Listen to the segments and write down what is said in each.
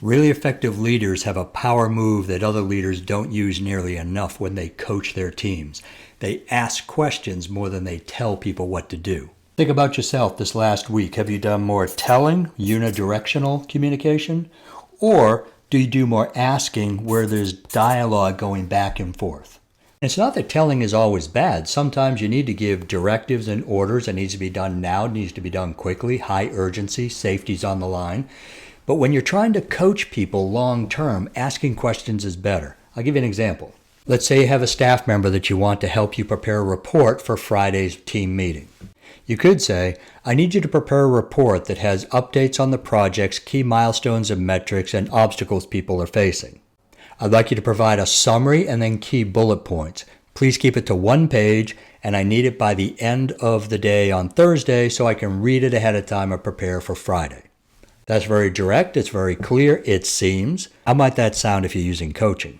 Really effective leaders have a power move that other leaders don't use nearly enough when they coach their teams. They ask questions more than they tell people what to do. Think about yourself this last week. Have you done more telling, unidirectional communication? Or do you do more asking where there's dialogue going back and forth? It's not that telling is always bad. Sometimes you need to give directives and orders. It needs to be done now. It needs to be done quickly, high urgency, safety's on the line. But when you're trying to coach people long term, asking questions is better. I'll give you an example. Let's say you have a staff member that you want to help you prepare a report for Friday's team meeting. You could say, I need you to prepare a report that has updates on the projects, key milestones and metrics, and obstacles people are facing. I'd like you to provide a summary and then key bullet points. Please keep it to 1 page, and I need it by the end of the day on Thursday so I can read it ahead of time and prepare for Friday. That's very direct, it's very clear, it seems. How might that sound if you're using coaching?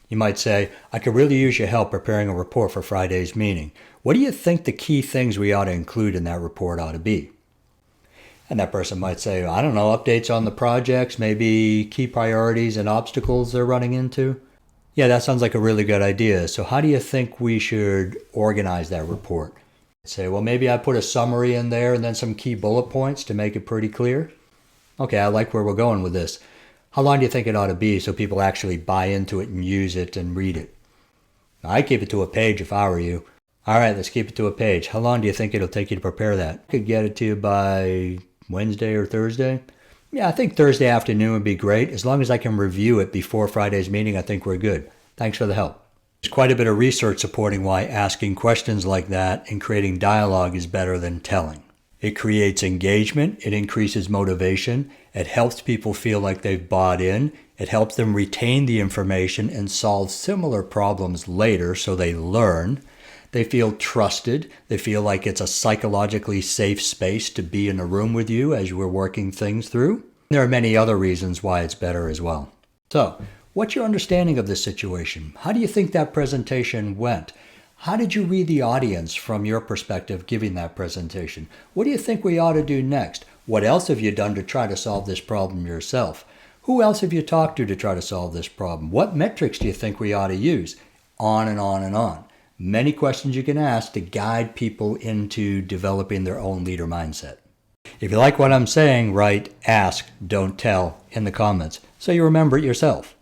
You might say, I could really use your help preparing a report for Friday's meeting. What do you think the key things we ought to include in that report ought to be? And that person might say, I don't know, updates on the projects, maybe key priorities and obstacles they're running into. Yeah, that sounds like a really good idea. So how do you think we should organize that report? Say, well, maybe I put a summary in there and then some key bullet points to make it pretty clear. Okay, I like where we're going with this. How long do you think it ought to be so people actually buy into it and use it and read it? I'd keep it to a page if I were you. All right, let's keep it to a page. How long do you think it'll take you to prepare that? I could get it to you by Wednesday or Thursday. Yeah, I think Thursday afternoon would be great. As long as I can review it before Friday's meeting, I think we're good. Thanks for the help. There's quite a bit of research supporting why asking questions like that and creating dialogue is better than telling. It creates engagement, it increases motivation, it helps people feel like they've bought in, it helps them retain the information and solve similar problems later so they learn. They feel trusted, they feel like it's a psychologically safe space to be in a room with you as you were working things through. There are many other reasons why it's better as well. So, what's your understanding of this situation? How do you think that presentation went? How did you read the audience from your perspective giving that presentation? What do you think we ought to do next? What else have you done to try to solve this problem yourself? Who else have you talked to try to solve this problem? What metrics do you think we ought to use? On and on and on. Many questions you can ask to guide people into developing their own leader mindset. If you like what I'm saying, write ask, don't tell in the comments so you remember it yourself.